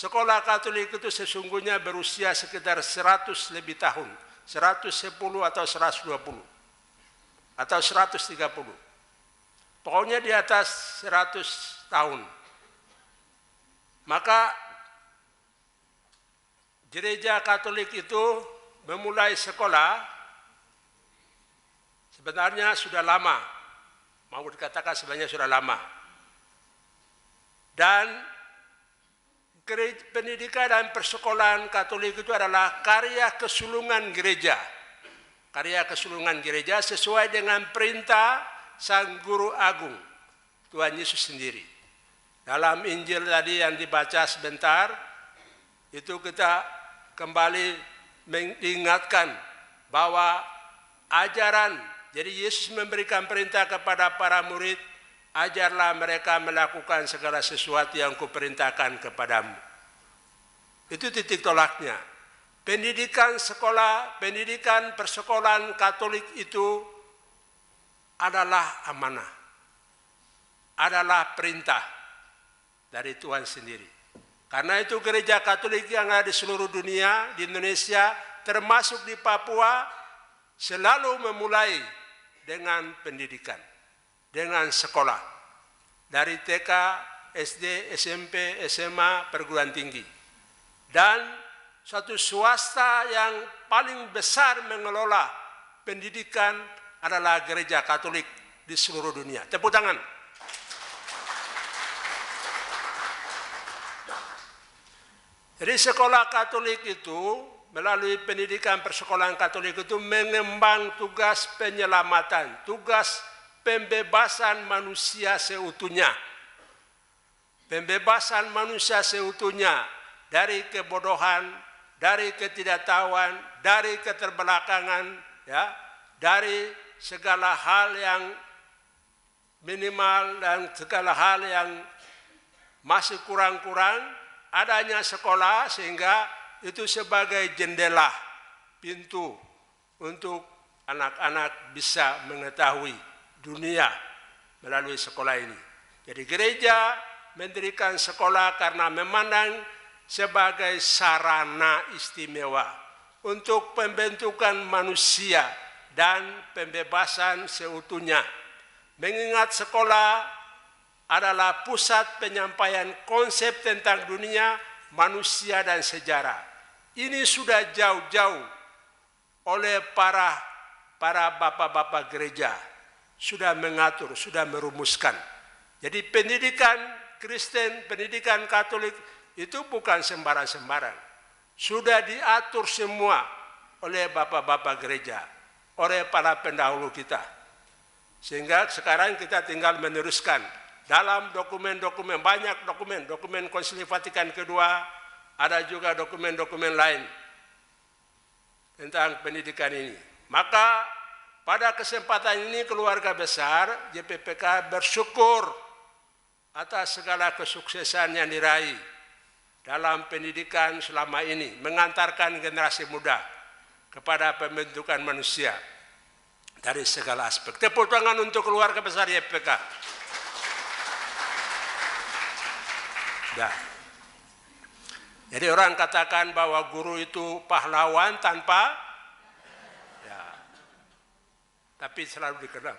Sekolah Katolik itu sesungguhnya berusia sekitar 100 lebih tahun, 110 atau 120 atau 130. Pokoknya di atas 100 tahun. Maka gereja Katolik itu memulai sekolah sebenarnya sudah lama, mau dikatakan sebenarnya sudah lama. Dan pendidikan dan persekolahan Katolik itu adalah karya kesulungan gereja. Karya kesulungan gereja sesuai dengan perintah Sang Guru Agung, Tuhan Yesus sendiri. Dalam Injil tadi yang dibaca sebentar, itu kita kembali mengingatkan bahwa ajaran, jadi Yesus memberikan perintah kepada para murid, ajarlah mereka melakukan segala sesuatu yang kuperintahkan kepadamu. Itu titik tolaknya. Pendidikan sekolah, pendidikan persekolahan Katolik itu adalah amanah, adalah perintah dari Tuhan sendiri. Karena itu gereja Katolik yang ada di seluruh dunia, di Indonesia, termasuk di Papua, selalu memulai dengan pendidikan, dengan sekolah. Dari TK, SD, SMP, SMA, perguruan tinggi. Dan suatu swasta yang paling besar mengelola pendidikan adalah gereja Katolik di seluruh dunia. Tepuk tangan. Jadi sekolah Katolik itu melalui pendidikan persekolahan Katolik itu mengemban tugas penyelamatan, tugas pembebasan manusia seutuhnya. Pembebasan manusia seutuhnya dari kebodohan, dari ketidaktahuan, dari keterbelakangan, ya, dari segala hal yang minimal dan segala hal yang masih kurang-kurang, adanya sekolah sehingga itu sebagai jendela, pintu untuk anak-anak bisa mengetahui dunia melalui sekolah ini. Jadi gereja mendirikan sekolah karena memandang sebagai sarana istimewa untuk pembentukan manusia dan pembebasan seutuhnya. Mengingat sekolah adalah pusat penyampaian konsep tentang dunia, manusia, dan sejarah. Ini sudah jauh-jauh oleh para bapak-bapak gereja sudah mengatur, sudah merumuskan. Jadi pendidikan Kristen, pendidikan Katolik itu bukan sembarang-sembarang. Sudah diatur semua oleh bapak-bapak gereja, oleh para pendahulu kita. Sehingga sekarang kita tinggal meneruskan. Dalam dokumen-dokumen, banyak dokumen Konsili Vatikan kedua, ada juga dokumen-dokumen lain tentang pendidikan ini. Maka pada kesempatan ini keluarga besar JPPK bersyukur atas segala kesuksesan yang diraih dalam pendidikan selama ini, mengantarkan generasi muda kepada pembentukan manusia dari segala aspek. Tepuk tangan untuk keluarga besar JPPK. Nah, jadi orang katakan bahwa guru itu pahlawan tanpa, ya, tapi selalu dikenang.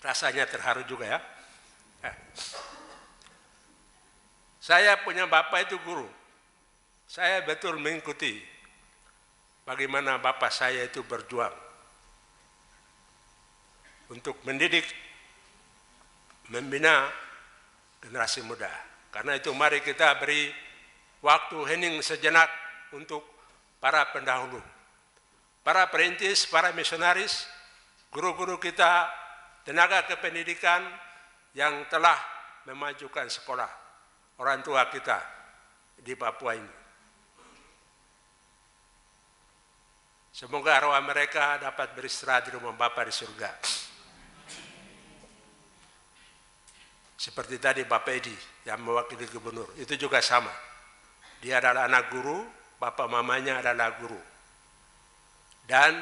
Rasanya terharu juga ya. Saya punya bapak itu guru. Saya betul mengikuti bagaimana bapak saya itu berjuang untuk mendidik, membina generasi muda. Karena itu mari kita beri waktu hening sejenak untuk para pendahulu, para perintis, para misionaris, guru-guru kita, tenaga kependidikan yang telah memajukan sekolah, orang tua kita di Papua ini. Semoga arwah mereka dapat beristirahat di rumah Bapa di surga. Seperti tadi Bapak Edi yang mewakili gubernur, itu juga sama. Dia adalah anak guru, bapak mamanya adalah guru. Dan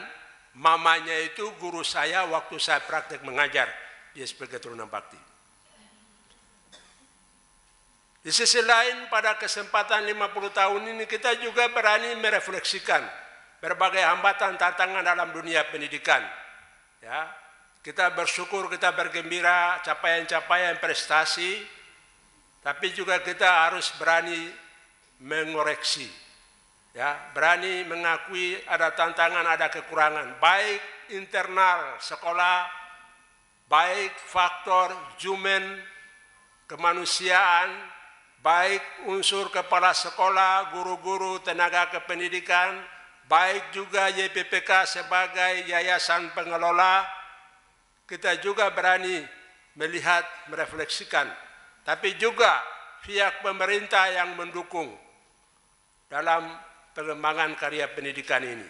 mamanya itu guru saya waktu saya praktek mengajar di SPG Turunan Bakti. Di sisi lain, pada kesempatan 50 tahun ini kita juga berani merefleksikan berbagai hambatan tantangan dalam dunia pendidikan. Ya, kita bersyukur, kita bergembira capaian-capaian prestasi, tapi juga kita harus berani mengoreksi. Ya, berani mengakui ada tantangan, ada kekurangan, baik internal sekolah, baik faktor human, kemanusiaan, baik unsur kepala sekolah, guru-guru, tenaga kependidikan, baik juga YPPK sebagai yayasan pengelola. Kita juga berani melihat, merefleksikan, tapi juga pihak pemerintah yang mendukung dalam pengembangan karya pendidikan ini.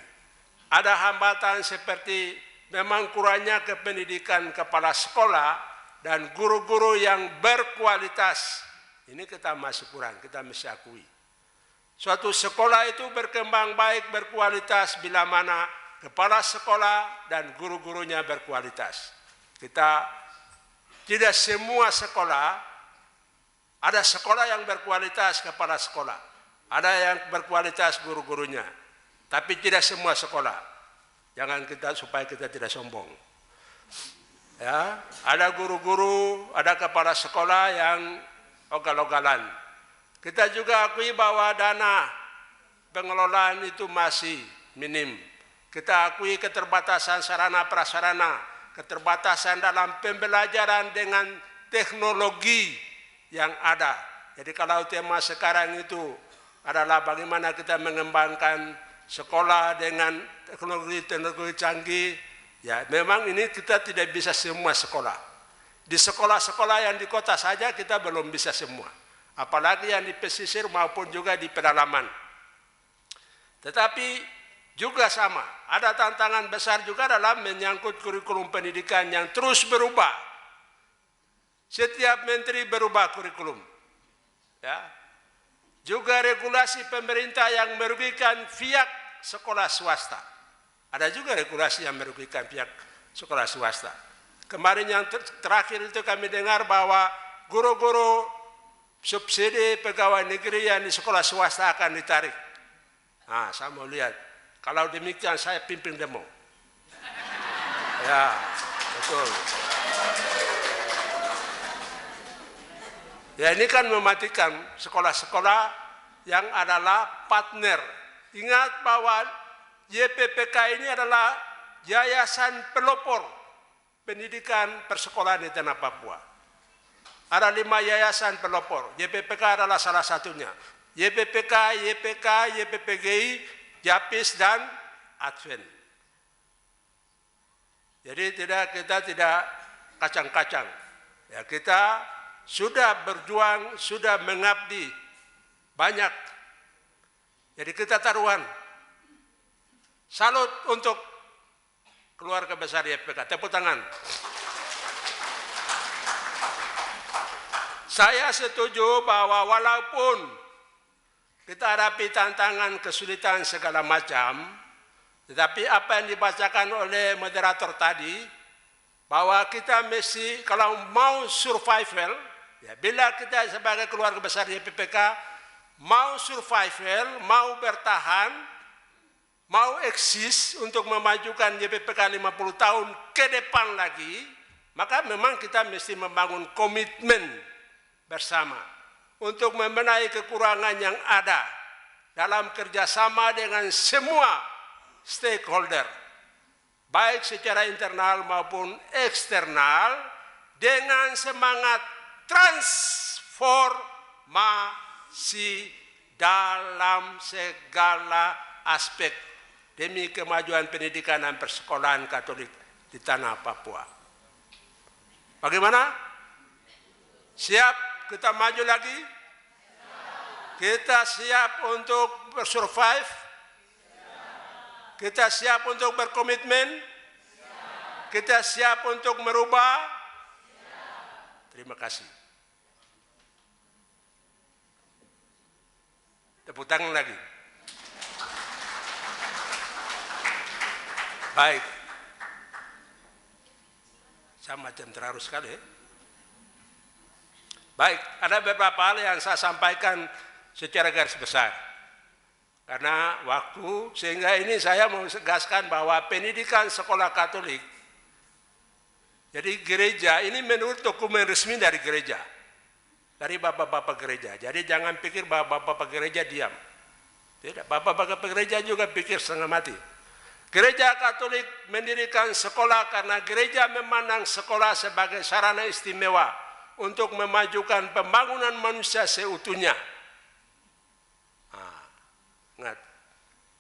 Ada hambatan seperti memang kurangnya kependidikan kepala sekolah dan guru-guru yang berkualitas. Ini kita masih kurang, kita mesti akui. Suatu sekolah itu berkembang baik, berkualitas bila mana kepala sekolah dan guru-gurunya berkualitas. Kita tidak semua sekolah, ada sekolah yang berkualitas kepala sekolah, ada yang berkualitas guru-gurunya, tapi tidak semua sekolah. Jangan kita, supaya kita tidak sombong. Ya, ada guru-guru, ada kepala sekolah yang ogal-ogalan. Kita juga akui bahwa dana pengelolaan itu masih minim. Kita akui keterbatasan sarana prasarana, keterbatasan dalam pembelajaran dengan teknologi yang ada. Jadi kalau tema sekarang itu adalah bagaimana kita mengembangkan sekolah dengan teknologi canggih, ya memang ini kita tidak bisa semua sekolah. Di sekolah-sekolah yang di kota saja kita belum bisa semua, apalagi yang di pesisir maupun juga di pedalaman. Tetapi juga sama, ada tantangan besar juga dalam menyangkut kurikulum pendidikan yang terus berubah. Setiap menteri berubah kurikulum. Ya. Juga regulasi pemerintah yang merugikan pihak sekolah swasta. Ada juga regulasi yang merugikan pihak sekolah swasta. Kemarin yang terakhir itu kami dengar bahwa guru-guru subsidi pegawai negeri yang di sekolah swasta akan ditarik. Nah, saya mau lihat. Kalau demikian saya pimpin demo. Ya, betul. Ya, ini kan mematikan sekolah-sekolah yang adalah partner. Ingat bahwa YPPK ini adalah yayasan pelopor pendidikan persekolahan di tanah Papua. Ada 5 yayasan pelopor, YPPK adalah salah satunya. YPPK, YPK, YPPGI, Japis, dan Advent. Jadi kita tidak kacang-kacang. Ya, kita sudah berjuang, sudah mengabdi banyak. Jadi kita taruhan. Salut untuk keluarga besar YPPK. Tepuk tangan. Saya setuju bahwa walaupun kita hadapi tantangan, kesulitan segala macam, tetapi apa yang dibacakan oleh moderator tadi, bahwa kita mesti kalau mau survival, ya, bila kita sebagai keluarga besar YPPK mau survival, mau bertahan, mau eksis untuk memajukan YPPK 50 tahun ke depan lagi, maka memang kita mesti membangun komitmen bersama untuk membenahi kekurangan yang ada dalam kerjasama dengan semua stakeholder, baik secara internal maupun eksternal, dengan semangat transformasi dalam segala aspek demi kemajuan pendidikan dan persekolahan Katolik di tanah Papua. Bagaimana? Siap kita maju lagi? Kita siap untuk bersurvive? Kita siap untuk berkomitmen? Kita siap untuk merubah? Terima kasih. Tepuk tangan lagi. Baik. Saya macam terharu sekali. Baik, ada beberapa hal yang saya sampaikan secara garis besar. Karena waktu, sehingga ini saya mau tegaskan bahwa pendidikan sekolah Katolik, jadi gereja ini menurut dokumen resmi dari gereja, dari bapak-bapak gereja. Jadi jangan pikir bahwa bapak-bapak gereja diam. Tidak, bapak-bapak gereja juga pikir setengah mati. Gereja Katolik mendirikan sekolah karena gereja memandang sekolah sebagai sarana istimewa untuk memajukan pembangunan manusia seutuhnya. Ingat,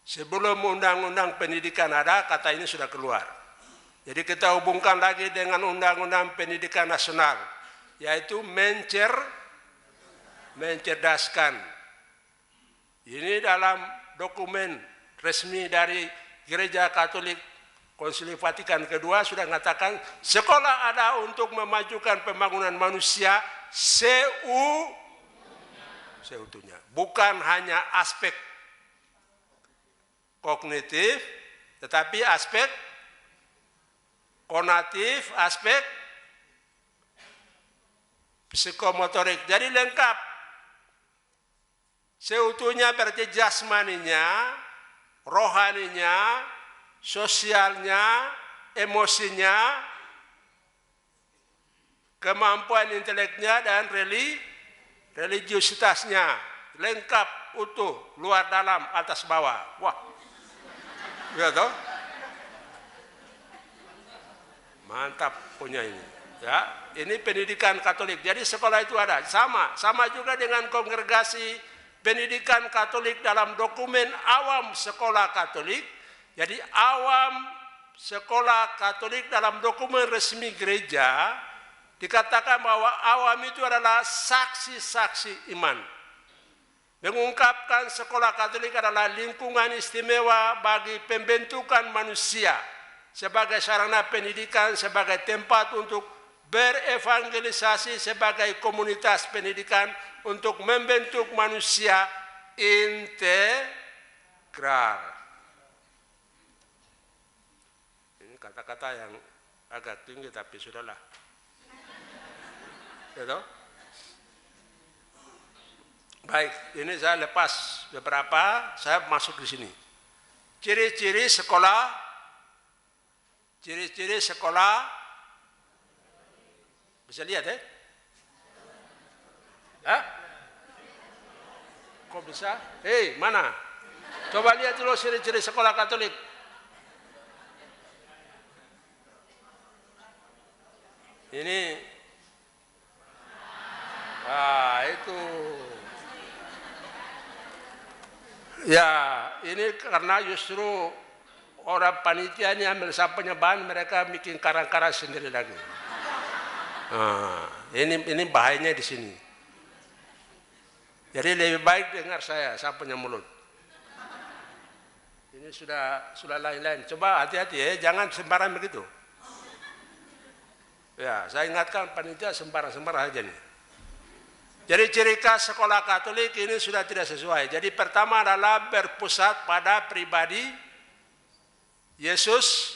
sebelum undang-undang pendidikan ada, kata ini sudah keluar. Jadi kita hubungkan lagi dengan undang-undang pendidikan nasional, yaitu mencerdaskan. Ini dalam dokumen resmi dari Gereja Katolik Konsili Vatikan kedua sudah mengatakan sekolah ada untuk memajukan pembangunan manusia seutuhnya. Bukan hanya aspek kognitif, tetapi aspek konatif, aspek psikomotorik. Jadi lengkap. Seutuhnya berarti jasmaninya, rohaninya, sosialnya, emosinya, kemampuan inteleknya, dan religiositasnya. Lengkap, utuh, luar dalam, atas bawah. Wah. Ya toh? Mantap punya ini. Ya, ini pendidikan Katolik. Jadi sekolah itu ada. Sama juga dengan kongregasi pendidikan Katolik dalam dokumen awam sekolah Katolik. Jadi awam sekolah Katolik dalam dokumen resmi gereja dikatakan bahwa awam itu adalah saksi-saksi iman. Mengungkapkan sekolah Katolik adalah lingkungan istimewa bagi pembentukan manusia sebagai sarana pendidikan, sebagai tempat untuk berevangelisasi, sebagai komunitas pendidikan untuk membentuk manusia integral. Ini kata-kata yang agak tinggi tapi sudahlah. Ya toh? Baik, ini saya lepas beberapa, saya masuk di sini. Ciri-ciri sekolah, bisa lihat ya? Hah? Kok bisa? Hei, mana? Coba lihat dulu ciri-ciri sekolah Katolik. Ini, itu. Ya, ini karena justru orang panitia ini ambil sampahnya bahan, mereka bikin karang-karang sendiri lagi. Ini bahayanya di sini. Jadi lebih baik dengar saya punya mulut. Ini sudah lain-lain. Coba hati-hati ya, jangan sembarang begitu. Ya, saya ingatkan panitia sembarang aja nih. Jadi ciri khas sekolah Katolik ini sudah tidak sesuai. Jadi pertama adalah berpusat pada pribadi Yesus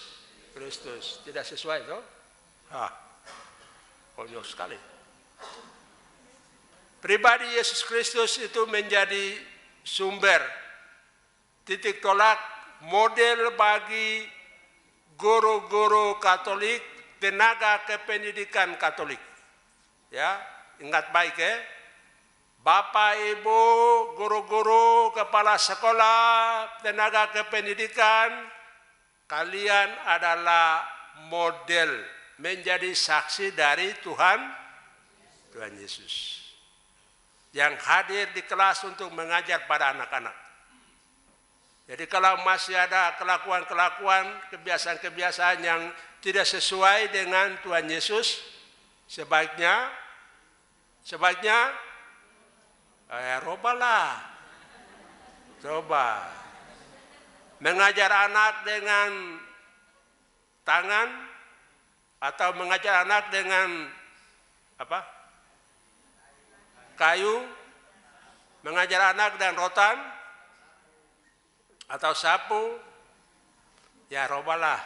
Kristus. Tidak sesuai toh? Konyol sekali. Pribadi Yesus Kristus itu menjadi sumber, titik tolak, model bagi guru-guru Katolik, tenaga kependidikan Katolik. Ya, ingat baik ya. Bapak, Ibu, guru-guru, kepala sekolah, tenaga kependidikan, kalian adalah model, menjadi saksi dari Tuhan Yesus yang hadir di kelas untuk mengajar pada anak-anak. Jadi kalau masih ada kelakuan-kelakuan, kebiasaan-kebiasaan yang tidak sesuai dengan Tuhan Yesus, sebaiknya robalah. Coba mengajar anak dengan tangan atau mengajar anak dengan kayu, mengajar anak dengan rotan atau sapu, ya robalah.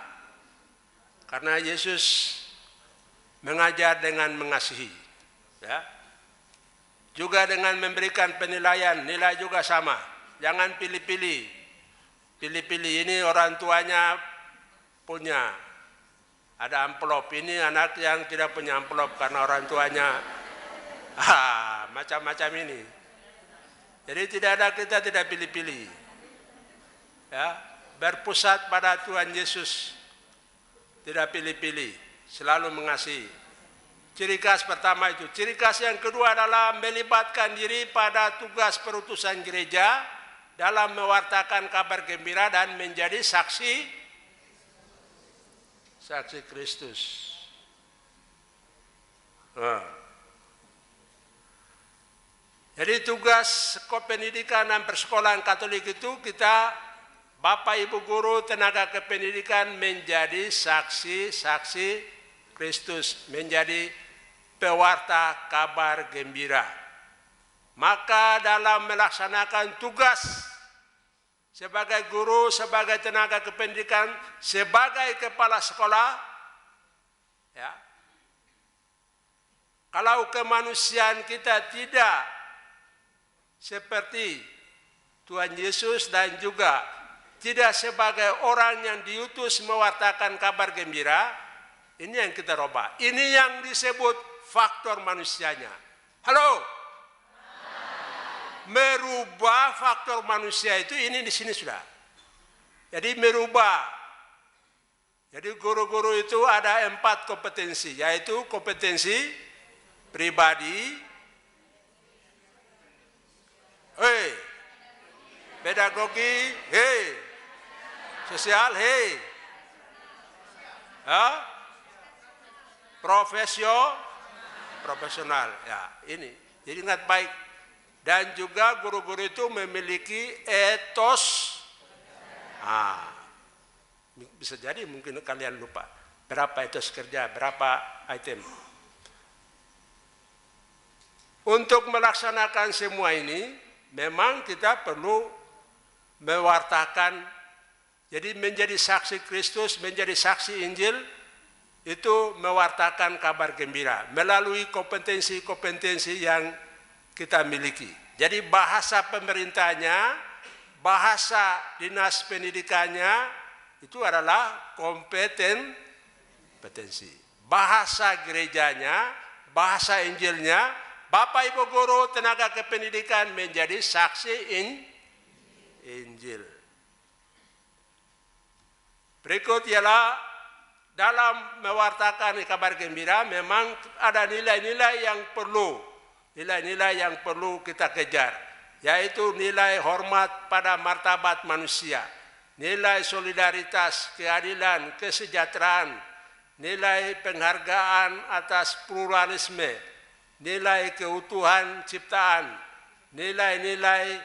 Karena Yesus mengajar dengan mengasihi, ya. Juga dengan memberikan penilaian, nilai juga sama. Jangan pilih-pilih. Pilih-pilih, ini orang tuanya punya. Ada amplop, ini anak yang tidak punya amplop karena orang tuanya macam-macam ini. Jadi kita tidak pilih-pilih. Ya, berpusat pada Tuhan Yesus. Tidak pilih-pilih, selalu mengasihi. Ciri khas pertama itu. Ciri khas yang kedua adalah melibatkan diri pada tugas perutusan gereja dalam mewartakan kabar gembira dan menjadi saksi Kristus. Jadi tugas kependidikan dan persekolahan Katolik itu kita, Bapak Ibu guru, tenaga kependidikan menjadi saksi Kristus, menjadi pewarta kabar gembira. Maka dalam melaksanakan tugas sebagai guru, sebagai tenaga kependidikan, sebagai kepala sekolah, ya, kalau kemanusiaan kita tidak seperti Tuhan Yesus dan juga tidak sebagai orang yang diutus mewartakan kabar gembira, ini yang kita rubah. Ini yang disebut faktor manusianya. Halo? Merubah faktor manusia itu ini di sini sudah. Jadi merubah. Jadi guru-guru itu ada 4 kompetensi, yaitu kompetensi pribadi, pedagogi, sosial, profesional, ya ini. Jadi ingat baik. Dan juga guru-guru itu memiliki etos. Bisa jadi mungkin kalian lupa berapa etos kerja, berapa item. Untuk melaksanakan semua ini, memang kita perlu mewartakan. Jadi menjadi saksi Kristus, menjadi saksi Injil, itu mewartakan kabar gembira melalui kompetensi-kompetensi yang kita miliki. Jadi bahasa pemerintahnya, bahasa dinas pendidikannya itu adalah kompetensi. Bahasa gerejanya, bahasa Injilnya, Bapak Ibu guru tenaga kependidikan menjadi saksi Injil. Berikut ialah dalam mewartakan kabar gembira memang ada nilai-nilai yang perlu kita kejar, yaitu nilai hormat pada martabat manusia, nilai solidaritas, keadilan, kesejahteraan, nilai penghargaan atas pluralisme, nilai keutuhan ciptaan, nilai-nilai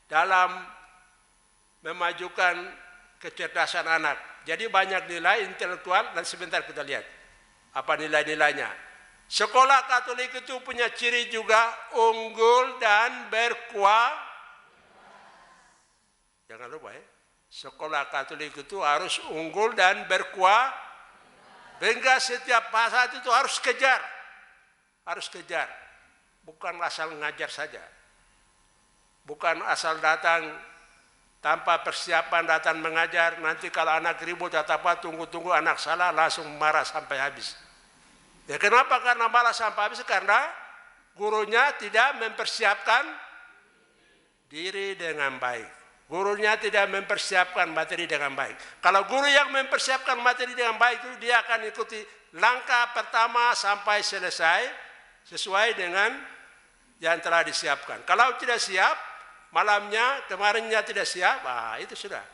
dalam memajukan kecerdasan anak. Jadi banyak nilai intelektual dan sebentar kita lihat apa nilai-nilainya. Sekolah Katolik itu punya ciri juga unggul dan berkualitas. Jangan lupa ya, sekolah Katolik itu harus unggul dan berkualitas. Sehingga setiap saat itu harus kejar. Bukan asal ngajar saja. Bukan asal datang tanpa persiapan datang mengajar, nanti kalau anak ribut atau apa, tunggu anak salah langsung marah sampai habis. Ya kenapa? Karena marah sampai habis karena gurunya tidak mempersiapkan diri dengan baik. Gurunya tidak mempersiapkan materi dengan baik. Kalau guru yang mempersiapkan materi dengan baik itu dia akan ikuti langkah pertama sampai selesai sesuai dengan yang telah disiapkan. Kalau tidak siap, malamnya, kemarinnya tidak siap, itu sudah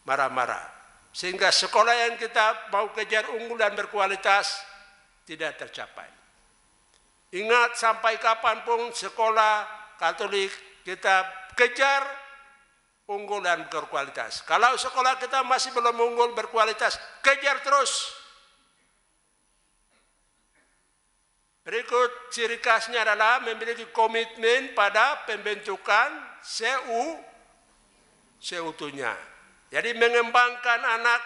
marah-marah. Sehingga sekolah yang kita mau kejar unggul dan berkualitas tidak tercapai. Ingat sampai kapanpun sekolah Katolik kita kejar unggul dan berkualitas. Kalau sekolah kita masih belum unggul berkualitas, kejar terus. Berikut ciri khasnya adalah memiliki komitmen pada pembentukan seutuhnya. Jadi mengembangkan anak,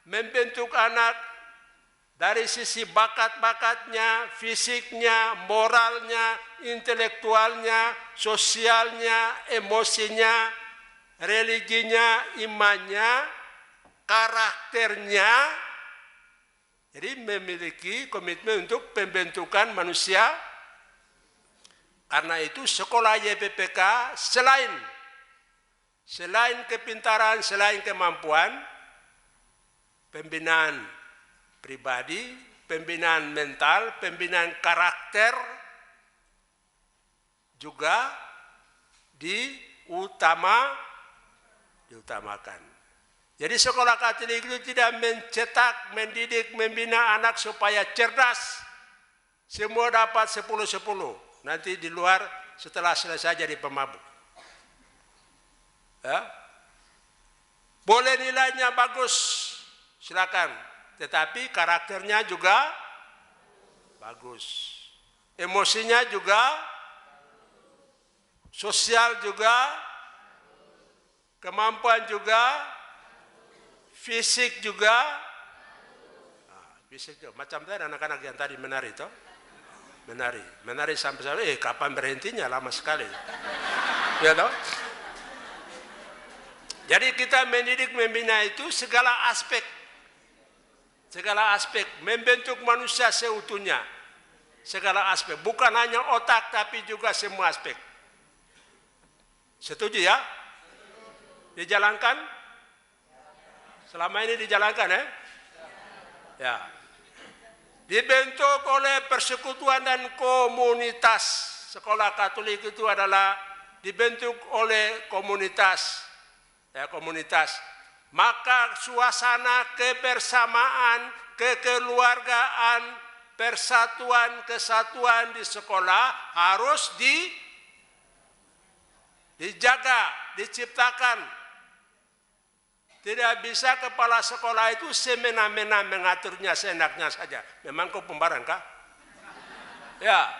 membentuk anak dari sisi bakat-bakatnya, fisiknya, moralnya, intelektualnya, sosialnya, emosinya, religinya, imannya, karakternya. Jadi memiliki komitmen untuk pembentukan manusia. Karena itu sekolah YPPK selain kepintaran, selain kemampuan, pembinaan pribadi, pembinaan mental, pembinaan karakter juga diutamakan. Jadi sekolah Katolik itu tidak mencetak, mendidik, membina anak supaya cerdas. Semua dapat 10-10. Nanti di luar setelah selesai jadi pemabuk. Ya. Boleh nilainya bagus, silakan. Tetapi karakternya juga bagus. Emosinya juga, sosial juga, kemampuan juga, fisik juga. Fisik juga. Macam tadi anak-anak yang tadi menari itu. Menari sampai kapan berhentinya, lama sekali. Ya toh? Jadi kita mendidik, membina itu segala aspek, membentuk manusia seutuhnya, segala aspek, bukan hanya otak tapi juga semua aspek. Setuju ya? Dijalankan? Selama ini dijalankan ya? Ya. Dibentuk oleh persekutuan dan komunitas. Sekolah Katolik itu adalah dibentuk oleh komunitas. Ya, komunitas. Maka suasana kebersamaan, kekeluargaan, persatuan, kesatuan di sekolah harus dijaga, diciptakan. Tidak bisa kepala sekolah itu semena-mena mengaturnya seenaknya saja. Memang kau pembarang kah? Ya.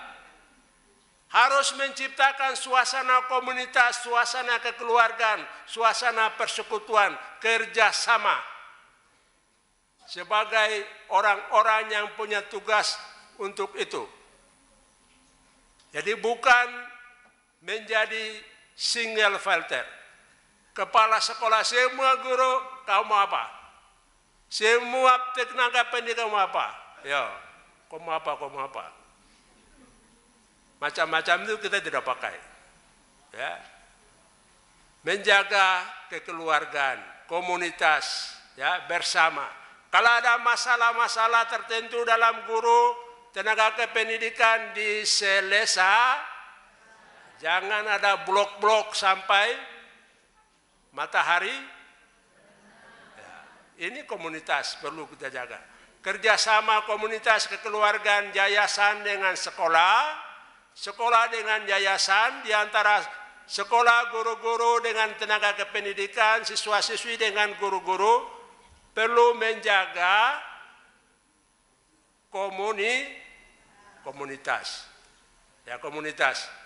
Harus menciptakan suasana komunitas, suasana kekeluargaan, suasana persekutuan, kerjasama. Sebagai orang-orang yang punya tugas untuk itu. Jadi bukan menjadi single filter. Kepala sekolah, semua guru, kau mau apa? Semua tenaga pendidik mau apa? Ya, kau mau apa? Macam-macam itu kita tidak pakai. Ya. Menjaga kekeluargaan, komunitas, ya, bersama. Kalau ada masalah-masalah tertentu dalam guru, tenaga kependidikan diselesaikan, jangan ada blok-blok sampai matahari. Ya, ini komunitas perlu kita jaga. Kerjasama komunitas kekeluargaan, yayasan dengan sekolah, sekolah dengan yayasan, diantara sekolah guru-guru dengan tenaga kependidikan, siswa-siswi dengan guru-guru, perlu menjaga komunitas. Ya, komunitas.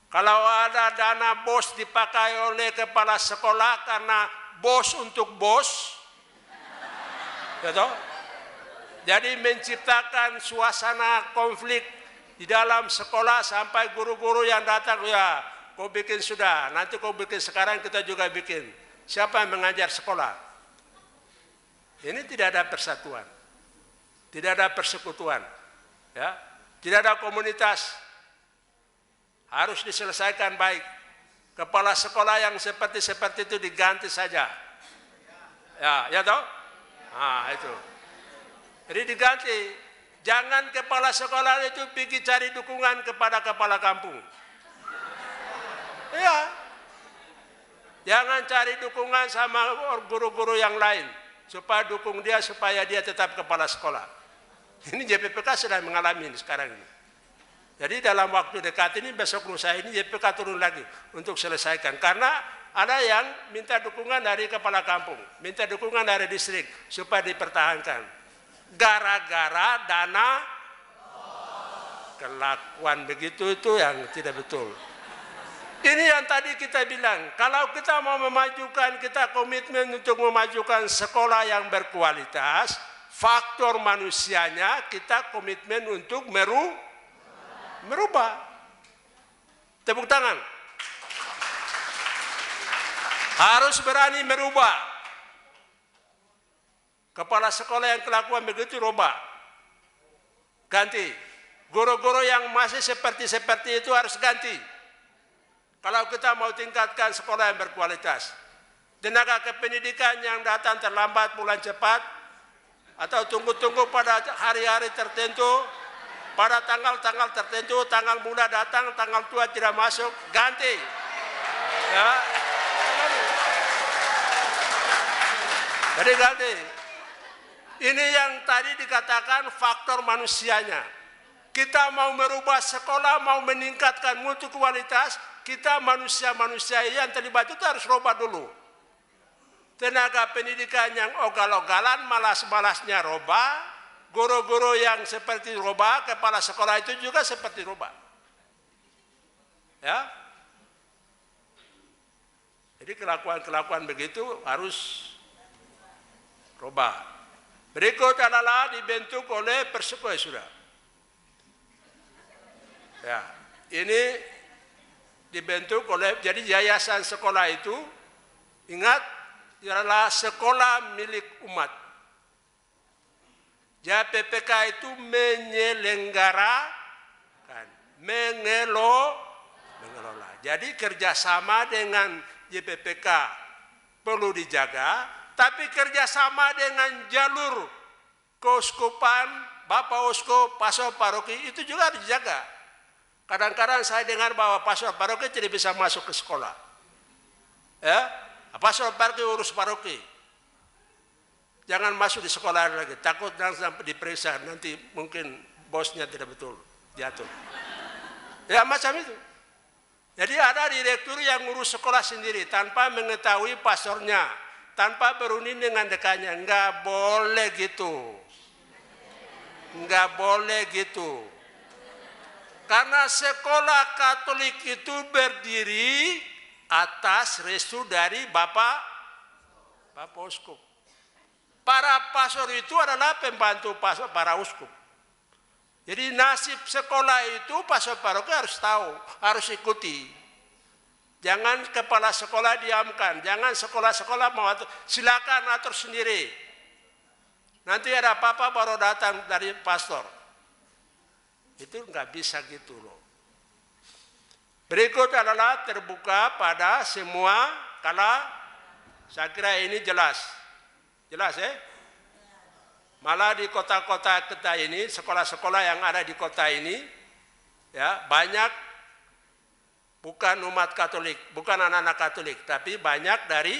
Kalau ada dana bos dipakai oleh kepala sekolah karena bos untuk bos, gitu. Jadi menciptakan suasana konflik di dalam sekolah sampai guru-guru yang datang, ya kau bikin sudah, nanti kau bikin sekarang kita juga bikin. Siapa yang mengajar sekolah? Ini tidak ada persatuan, tidak ada persekutuan, ya, tidak ada komunitas. Harus diselesaikan baik. Kepala sekolah yang seperti itu diganti saja. Ya toh? Nah, itu. Jadi diganti. Jangan kepala sekolah itu pergi cari dukungan kepada kepala kampung. Ya. Jangan cari dukungan sama guru-guru yang lain supaya dukung dia, supaya dia tetap kepala sekolah. Ini JPPK sedang mengalami ini sekarang ini. Jadi dalam waktu dekat ini, besok lusa ini JPK turun lagi untuk selesaikan. Karena ada yang minta dukungan dari kepala kampung, minta dukungan dari distrik supaya dipertahankan. Gara-gara dana, kelakuan begitu itu yang tidak betul. Ini yang tadi kita bilang, kalau kita mau memajukan, kita komitmen untuk memajukan sekolah yang berkualitas, faktor manusianya kita komitmen untuk merubah. Tepuk tangan. Harus berani merubah. Kepala sekolah yang kelakuan begitu rubah. Ganti. Guru-guru yang masih seperti itu harus ganti. Kalau kita mau tingkatkan sekolah yang berkualitas. Tenaga kependidikan yang datang terlambat pulang cepat, atau tunggu-tunggu pada hari-hari tertentu, pada tanggal-tanggal tertentu, tanggal muda datang, tanggal tua tidak masuk, ganti. Ya. Jadi ganti. Ini yang tadi dikatakan faktor manusianya. Kita mau merubah sekolah, mau meningkatkan mutu kualitas, kita manusia-manusia yang terlibat itu harus rubah dulu. Tenaga pendidikan yang ogal-ogalan, malas-malasnya rubah, guru-guru yang seperti rubah, kepala sekolah itu juga seperti rubah. Ya. Jadi kelakuan-kelakuan begitu harus rubah. Berikut adalah dibentuk oleh persekolah sudah. Ya, ini dibentuk oleh, jadi yayasan sekolah itu, ingat, adalah sekolah milik umat. JPPK itu menyelenggarakan, mengelola. Jadi kerjasama dengan JPPK perlu dijaga, tapi kerjasama dengan jalur keuskupan, Bapak Uskup, Pastor Paroki itu juga harus dijaga. Kadang-kadang saya dengar bahwa Pastor Paroki tidak bisa masuk ke sekolah. Ya, Pastor Paroki urus paroki. Jangan masuk di sekolah lagi, takut sampai diperiksa, nanti mungkin bosnya tidak betul, diatur. Ya macam itu. Jadi ada direktur yang ngurus sekolah sendiri tanpa mengetahui pastornya, tanpa berunding dengan dekannya. Enggak boleh gitu. Enggak boleh gitu. Karena sekolah Katolik itu berdiri atas restu dari Bapak Uskup. Para pastor itu adalah pembantu para uskup. Jadi nasib sekolah itu pastor paroki harus tahu, harus ikuti. Jangan kepala sekolah diamkan, jangan sekolah-sekolah mau atur, silakan atur sendiri. Nanti ada apa-apa baru datang dari pastor. Itu nggak bisa gitu loh. Berikut adalah terbuka pada semua, kalau saya kira ini jelas. Jelas ya? Malah di kota-kota kita ini, sekolah-sekolah yang ada di kota ini, ya banyak bukan umat Katolik, bukan anak-anak Katolik, tapi banyak dari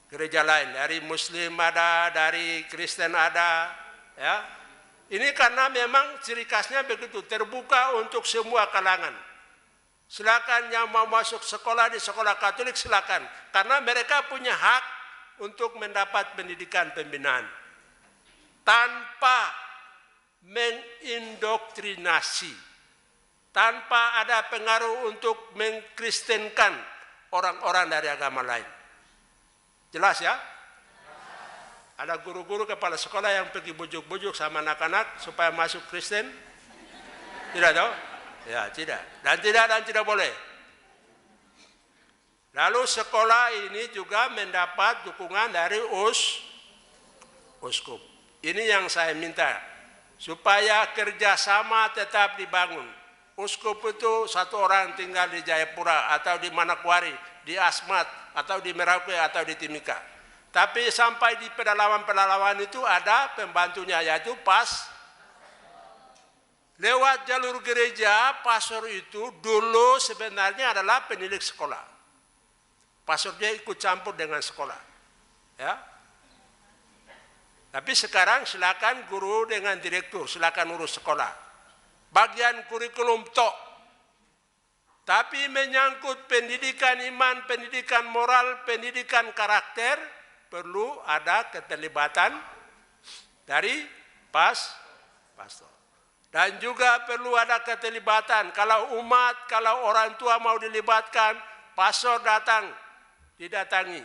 gereja lain, dari Muslim ada, dari Kristen ada, ya. Ini karena memang ciri khasnya begitu, terbuka untuk semua kalangan. Silakan yang mau masuk sekolah di sekolah Katolik silakan, karena mereka punya hak untuk mendapat pendidikan pembinaan tanpa mengindoktrinasi, tanpa ada pengaruh untuk mengkristenkan orang-orang dari agama lain. Jelas ya? Ada guru-guru kepala sekolah yang pergi bujuk-bujuk sama anak-anak supaya masuk Kristen? Tidak tahu? Ya, tidak. Dan tidak boleh. Lalu sekolah ini juga mendapat dukungan dari uskup. Ini yang saya minta, supaya kerjasama tetap dibangun. Uskup itu satu orang tinggal di Jayapura, atau di Manokwari, di Asmat, atau di Merauke, atau di Timika. Tapi sampai di pedalaman-pedalaman itu ada pembantunya, yaitu lewat jalur gereja, pastor itu dulu sebenarnya adalah penilik sekolah. Pastornya ikut campur dengan sekolah, ya. Tapi sekarang silakan guru dengan direktur, silakan urus sekolah. Bagian kurikulum tok. Tapi menyangkut pendidikan iman, pendidikan moral, pendidikan karakter, perlu ada keterlibatan dari pastor. Dan juga perlu ada keterlibatan, kalau umat, kalau orang tua mau dilibatkan, pastor datang, didatangi.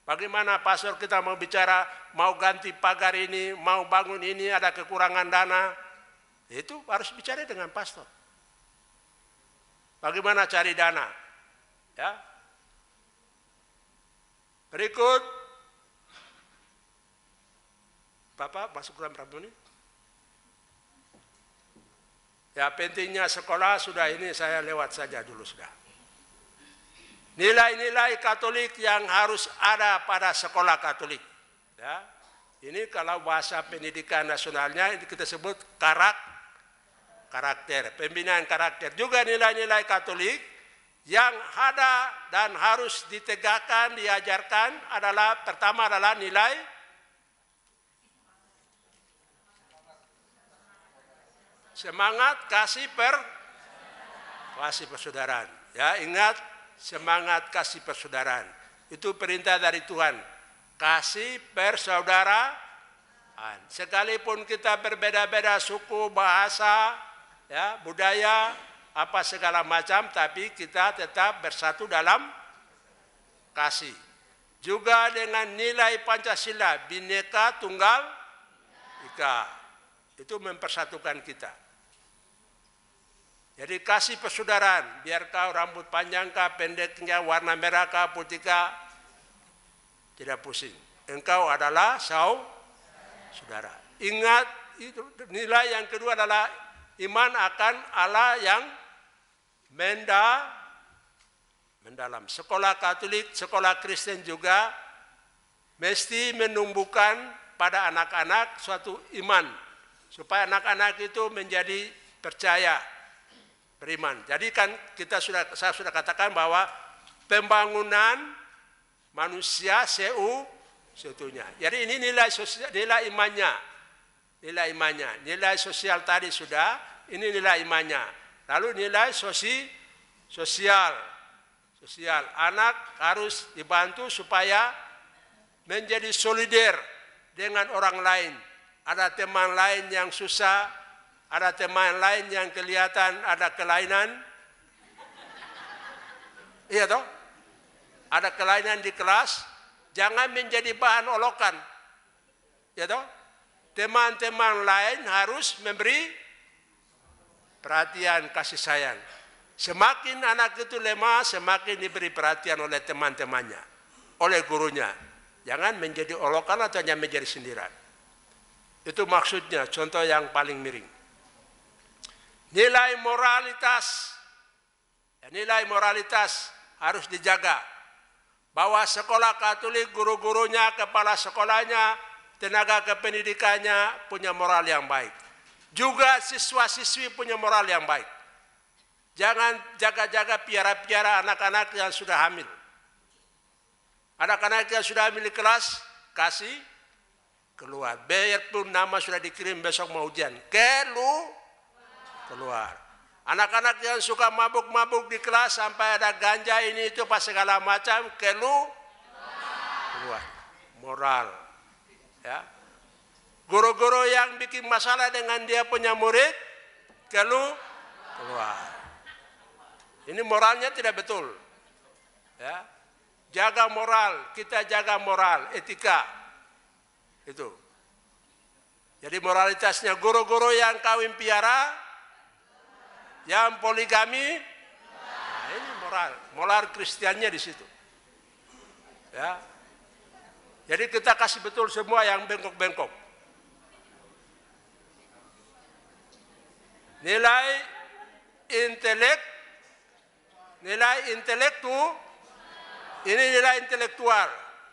Bagaimana pastor kita mau bicara, mau ganti pagar ini, mau bangun ini, ada kekurangan dana. Itu harus bicara dengan pastor. Bagaimana cari dana? Ya. Berikut, Bapak masuk dalam rabu ini. Ya, pentingnya sekolah sudah ini saya lewat saja dulu sudah. Nilai-nilai Katolik yang harus ada pada sekolah Katolik. Ya. Ini kalau bahasa pendidikan nasionalnya itu kita sebut karakter, pembinaan karakter. Juga nilai-nilai Katolik yang ada dan harus ditegakkan, diajarkan adalah pertama adalah nilai semangat kasih persaudaraan. Ya, ingat semangat kasih persaudaraan. Itu perintah dari Tuhan. Kasih persaudaraan. Sekalipun kita berbeda-beda suku, bahasa, ya, budaya, apa segala macam, tapi kita tetap bersatu dalam kasih. Juga dengan nilai Pancasila, Bhinneka Tunggal Ika. Itu mempersatukan kita. Jadi kasih persaudaraan, biar kau rambut panjang kah, pendeknya, warna merah kah, putih kah, tidak pusing. Engkau adalah saudara. Ingat, itu nilai yang kedua adalah iman akan Allah yang mendalam. Sekolah Katolik, sekolah Kristen juga mesti menumbuhkan pada anak-anak suatu iman. Supaya anak-anak itu menjadi percaya, beriman. Jadi kan saya sudah katakan bahwa pembangunan manusia seutuhnya. Jadi ini nilai sosial, nilai imannya. Nilai sosial tadi sudah, ini nilai imannya. Lalu nilai sosial. Anak harus dibantu supaya menjadi solider dengan orang lain. Ada teman lain yang susah, ada teman lain yang kelihatan ada kelainan. Iya toh? Ada kelainan di kelas, jangan menjadi bahan olokan. Ya toh? Teman-teman lain harus memberi perhatian, kasih sayang. Semakin anak itu lemah, semakin diberi perhatian oleh teman-temannya, oleh gurunya. Jangan menjadi olokan atau hanya menjadi sindiran. Itu maksudnya, contoh yang paling miring. Nilai moralitas harus dijaga. Bahwa sekolah Katolik, guru-gurunya, kepala sekolahnya, tenaga kependidikannya punya moral yang baik. Juga siswa-siswi punya moral yang baik. Jangan jaga-jaga piara-piara anak-anak yang sudah hamil. Anak-anak yang sudah hamil di kelas, kasih keluar. Biarpun nama sudah dikirim besok mau ujian, keluar. Anak-anak yang suka mabuk-mabuk di kelas sampai ada ganja ini itu pas segala macam, keluar. Moral. Ya. Guru-guru yang bikin masalah dengan dia punya murid, keluar. Ini moralnya tidak betul. Ya. Jaga moral, kita jaga moral, etika. Itu. Jadi moralitasnya guru-guru yang kawin piara, yang poligami, nah ini moral Kristiannya di situ. Ya. Jadi kita kasih betul semua yang bengkok-bengkok. Nilai intelektual, ini nilai intelektual.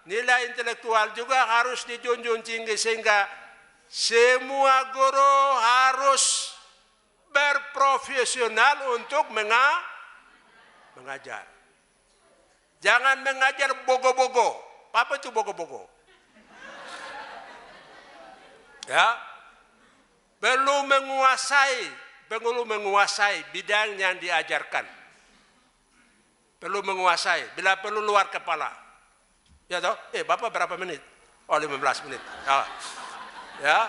Nilai intelektual juga harus dijunjung tinggi sehingga semua guru harus berprofesional untuk mengajar. Jangan mengajar bogo-bogo. Apa itu bogo-bogo? Ya, belum menguasai bidang yang diajarkan. Belum menguasai, bila perlu luar kepala. Ya toh? Bapak berapa menit? Oh, 15 menit. Ya.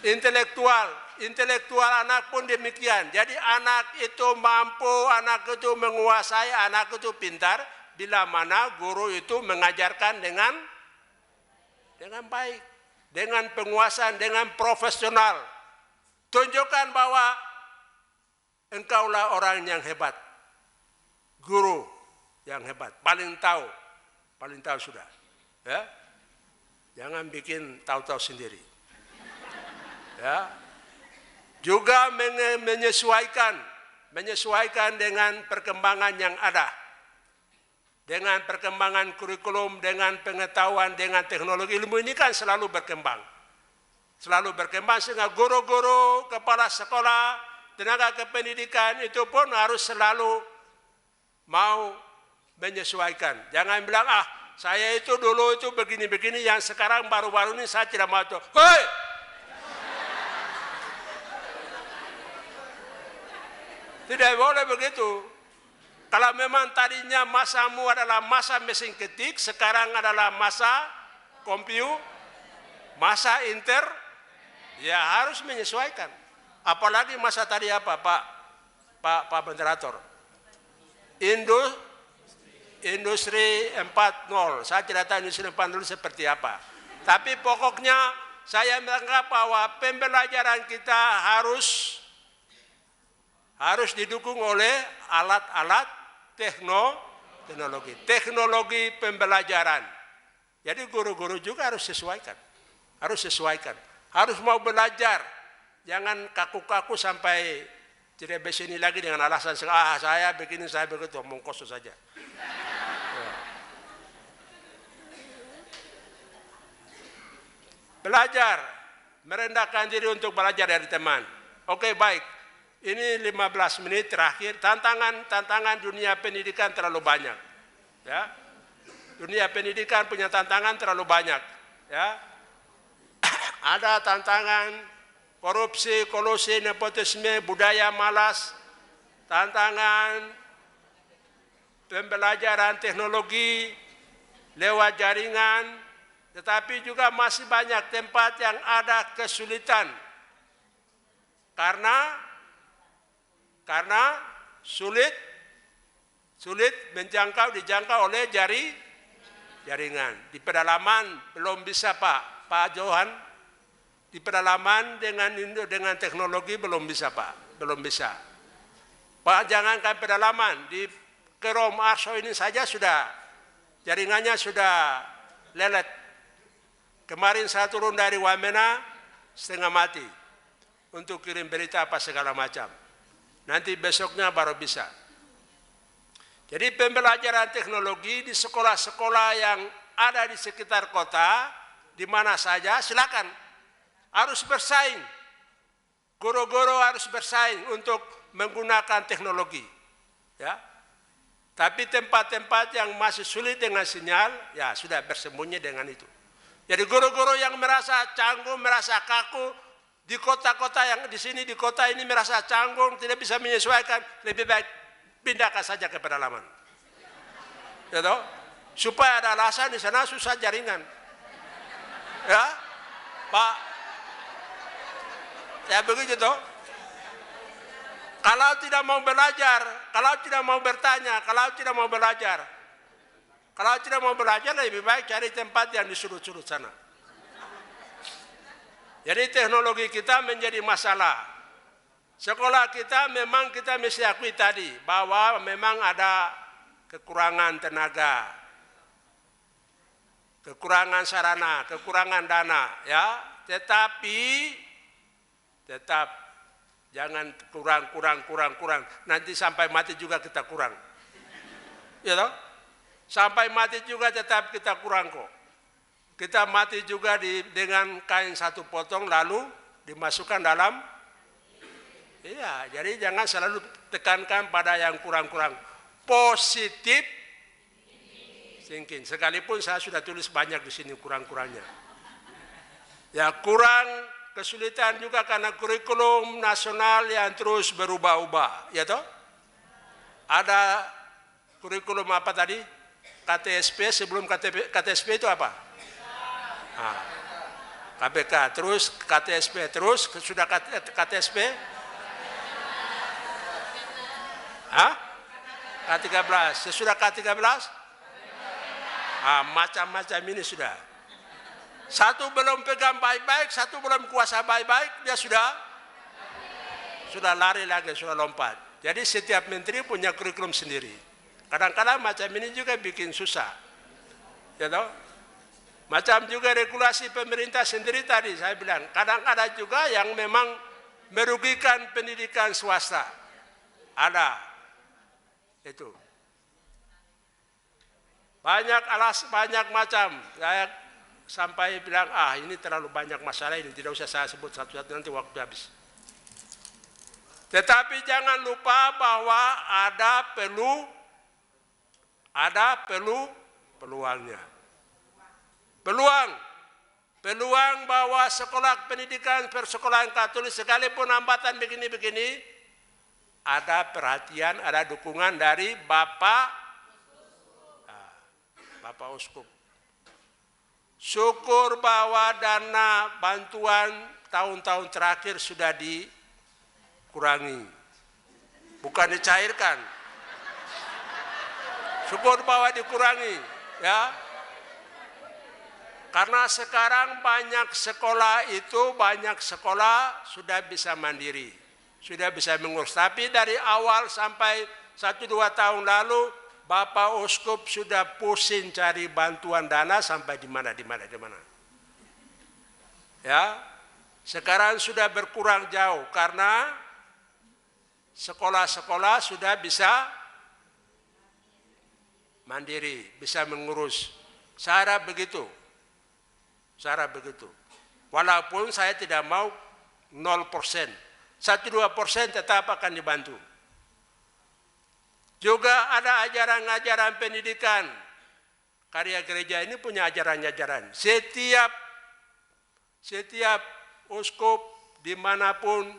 Intelektual anak pun demikian. Jadi anak itu mampu, anak itu menguasai, anak itu pintar, bila mana guru itu mengajarkan dengan baik, dengan penguasaan, dengan profesional. Tunjukkan bahwa engkaulah orang yang hebat, guru yang hebat, paling tahu sudah. Ya, jangan bikin tahu-tahu sendiri. Ya, juga menyesuaikan dengan perkembangan yang ada, dengan perkembangan kurikulum, dengan pengetahuan, dengan teknologi. Ilmu ini kan selalu berkembang sehingga guru-guru, kepala sekolah, tenaga kependidikan itu pun harus selalu mau menyesuaikan. Jangan bilang, saya itu dulu itu begini-begini, yang sekarang baru-baru ini saya tidak mau itu. Hei! Tidak boleh begitu. Kalau memang tadinya masamu adalah masa mesin ketik, sekarang adalah masa komputer, masa ya harus menyesuaikan. Apalagi masa tadi apa, Pak Moderator? Industri 4.0. Saya tidak tahu industri 4.0 seperti apa. Tapi pokoknya saya menganggap bahwa pembelajaran kita harus didukung oleh alat-alat teknologi pembelajaran. Jadi guru-guru juga harus sesuaikan. Harus mau belajar. Jangan kaku-kaku sampai tidak bisa ini lagi dengan alasan saya begini, saya begitu, omong kosong saja. Belajar, merendahkan diri untuk belajar dari teman. Oke, baik. Ini 15 menit terakhir. Tantangan dunia pendidikan terlalu banyak. Ya. Dunia pendidikan punya tantangan terlalu banyak. Ya. Ada tantangan korupsi, kolusi, nepotisme, budaya malas, tantangan pembelajaran teknologi lewat jaringan, tetapi juga masih banyak tempat yang ada kesulitan karena sulit dijangkau oleh jaringan. Di pedalaman belum bisa, Pak Johan. Di pedalaman dengan teknologi belum bisa, Pak. Belum bisa. Pak, jangankan pedalaman, di Kerom Arso ini saja sudah jaringannya sudah lelet. Kemarin saya turun dari Wamena setengah mati untuk kirim berita apa segala macam. Nanti besoknya baru bisa. Jadi pembelajaran teknologi di sekolah-sekolah yang ada di sekitar kota, di mana saja silakan. Harus bersaing. Guru-guru harus bersaing untuk menggunakan teknologi. Ya. Tapi tempat-tempat yang masih sulit dengan sinyal, ya sudah bersembunyi dengan itu. Jadi guru-guru yang merasa canggung, merasa kaku, di kota-kota yang di sini, di kota ini merasa canggung, tidak bisa menyesuaikan, lebih baik pindahkan saja ke pedalaman. Ya toh? Supaya ada alasan di sana susah jaringan. Ya, Pak. Ya begitu toh. Kalau tidak mau belajar, kalau tidak mau bertanya, kalau tidak mau belajar, lebih baik cari tempat yang di sudut-sudut sana. Jadi teknologi kita menjadi masalah. Sekolah kita memang kita mesti akui tadi bahwa memang ada kekurangan tenaga, kekurangan sarana, kekurangan dana, ya. Tetapi tetap jangan kurang. Nanti sampai mati juga kita kurang. Ya toh? Sampai mati juga tetap kita kurang kok. Kita mati juga dengan kain satu potong lalu dimasukkan dalam. Iya, jadi jangan selalu tekankan pada yang kurang-kurang. Positif thinking. Sekalipun saya sudah tulis banyak di sini kurang-kurangnya. Ya kurang kesulitan juga karena kurikulum nasional yang terus berubah-ubah, ya toh? Ada kurikulum apa tadi? KTSP, sebelum KTSP itu apa? KPK, terus KTSP, terus sudah KTSP? K13, sesudah K13 Macam-macam ini sudah. Satu belum pegang baik-baik, satu belum kuasa baik-baik, dia sudah lari lagi, sudah lompat. Jadi setiap menteri punya kurikulum sendiri. Kadang-kadang macam ini juga bikin susah. Ya toh? Macam juga regulasi pemerintah sendiri tadi saya bilang. Kadang-kadang juga yang memang merugikan pendidikan swasta. Ada. Itu. Banyak macam. Saya sampai bilang, ini terlalu banyak masalah ini. Tidak usah saya sebut satu-satu, nanti waktu habis. Tetapi jangan lupa bahwa ada peluangnya. Peluang bahwa sekolah pendidikan persekolahan Katolik sekalipun hambatan begini-begini, ada perhatian, ada dukungan dari Bapak Uskup. Syukur bahwa dana bantuan tahun-tahun terakhir sudah dikurangi, bukan dicairkan. Syukur bahwa dikurangi, ya. Karena sekarang banyak sekolah sudah bisa mandiri, sudah bisa mengurus. Tapi dari awal sampai 1-2 tahun lalu, Bapak Uskup sudah pusing cari bantuan dana sampai di mana. Ya, sekarang sudah berkurang jauh karena sekolah-sekolah sudah bisa mandiri, bisa mengurus. Cara begitu. Walaupun saya tidak mau 0%, 1-2% tetap akan dibantu. Juga ada ajaran-ajaran pendidikan. Karya gereja ini punya ajaran-ajaran. Setiap uskup dimanapun,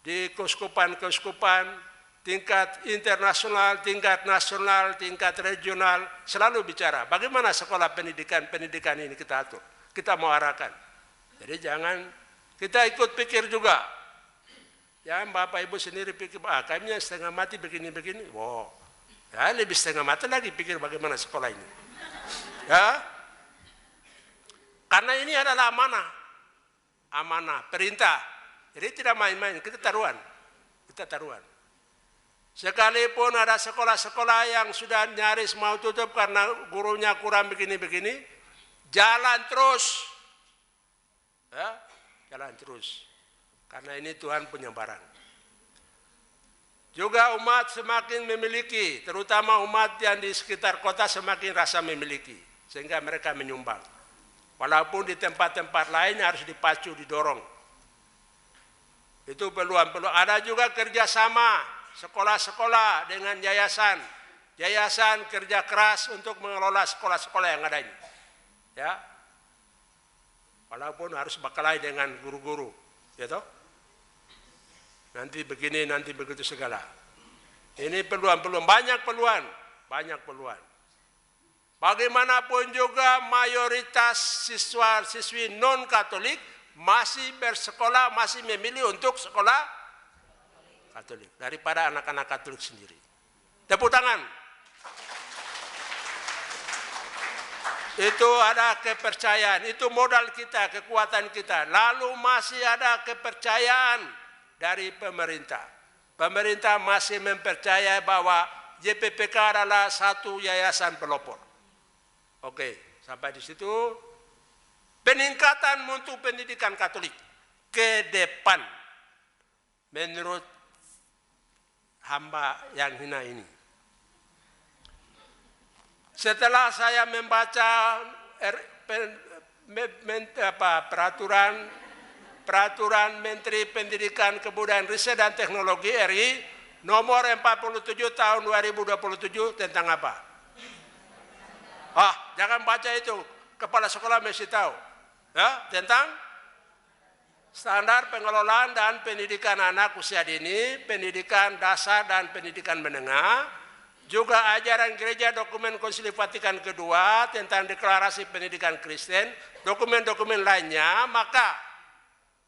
di keuskupan-keuskupan, tingkat internasional, tingkat nasional, tingkat regional, selalu bicara bagaimana sekolah pendidikan ini kita atur, kita mau arahkan. Jadi jangan kita ikut pikir juga. Ya, Bapak Ibu sendiri pikir, kayaknya setengah mati begini-begini. Wow, ya lebih setengah mati lagi pikir bagaimana sekolah ini. Ya, karena ini adalah amanah, perintah. Jadi tidak main-main, kita taruhan. Sekalipun ada sekolah-sekolah yang sudah nyaris mau tutup karena gurunya kurang begini-begini, jalan terus. Ya, jalan terus. Karena ini Tuhan punya barang. Juga umat semakin memiliki, terutama umat yang di sekitar kota semakin rasa memiliki. Sehingga mereka menyumbang. Walaupun di tempat-tempat lain harus dipacu, didorong. Itu peluang. Ada juga kerjasama sekolah-sekolah dengan yayasan. Yayasan kerja keras untuk mengelola sekolah-sekolah yang ada ini. Ya. Walaupun harus berkelahi dengan guru-guru. Ya toh? Nanti begini, nanti begitu segala. Ini peluang, banyak peluang. Bagaimanapun juga mayoritas siswa-siswi non-Katolik masih bersekolah, masih memilih untuk sekolah Katolik daripada anak-anak Katolik sendiri. Tepuk tangan. Itu ada kepercayaan, itu modal kita, kekuatan kita. Lalu masih ada kepercayaan dari pemerintah. Pemerintah masih mempercayai bahwa YPPK adalah satu yayasan pelopor. Oke, sampai di situ. Peningkatan mutu pendidikan Katolik ke depan menurut hamba yang hina ini. Setelah saya membaca peraturan Menteri Pendidikan, Kebudayaan, Riset dan Teknologi RI nomor 47 tahun 2027 tentang apa? Jangan baca itu, kepala sekolah mesti tahu. Ya, tentang standar pengelolaan dan pendidikan anak usia dini, pendidikan dasar dan pendidikan menengah, juga ajaran gereja dokumen Konsili Vatikan kedua tentang deklarasi pendidikan Kristen, dokumen-dokumen lainnya. Maka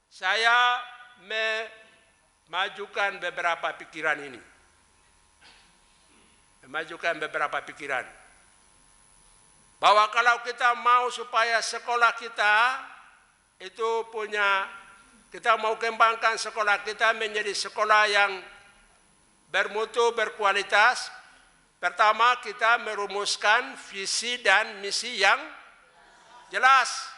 saya memajukan beberapa pikiran ini. Bahwa kalau kita mau supaya sekolah kita itu kita mau kembangkan sekolah kita menjadi sekolah yang bermutu, berkualitas. Pertama, kita merumuskan visi dan misi yang jelas.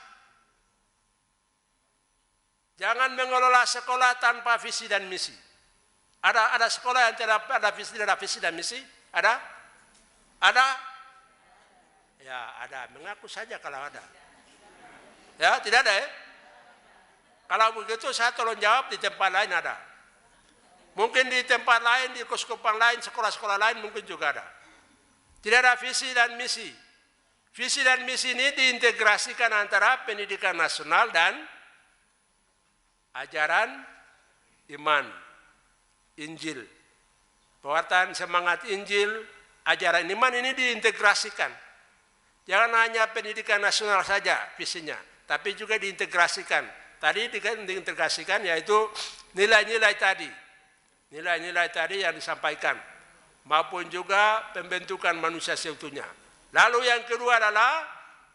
Jangan mengelola sekolah tanpa visi dan misi. Ada sekolah yang tidak ada visi dan misi? Ada? Ada? Ya, ada. Mengaku saja kalau ada. Ya, tidak ada ya? Kalau begitu saya tolong jawab, di tempat lain ada. Mungkin di tempat lain, di keuskupan lain, sekolah-sekolah lain mungkin juga ada. Tidak ada visi dan misi. Visi dan misi ini diintegrasikan antara pendidikan nasional dan ajaran iman, Injil. Pewartaan semangat Injil, ajaran iman ini diintegrasikan. Jangan hanya pendidikan nasional saja visinya, tapi juga diintegrasikan. Tadi diintegrasikan yaitu nilai-nilai tadi. Nilai-nilai tadi yang disampaikan, maupun juga pembentukan manusia seutuhnya. Lalu yang kedua adalah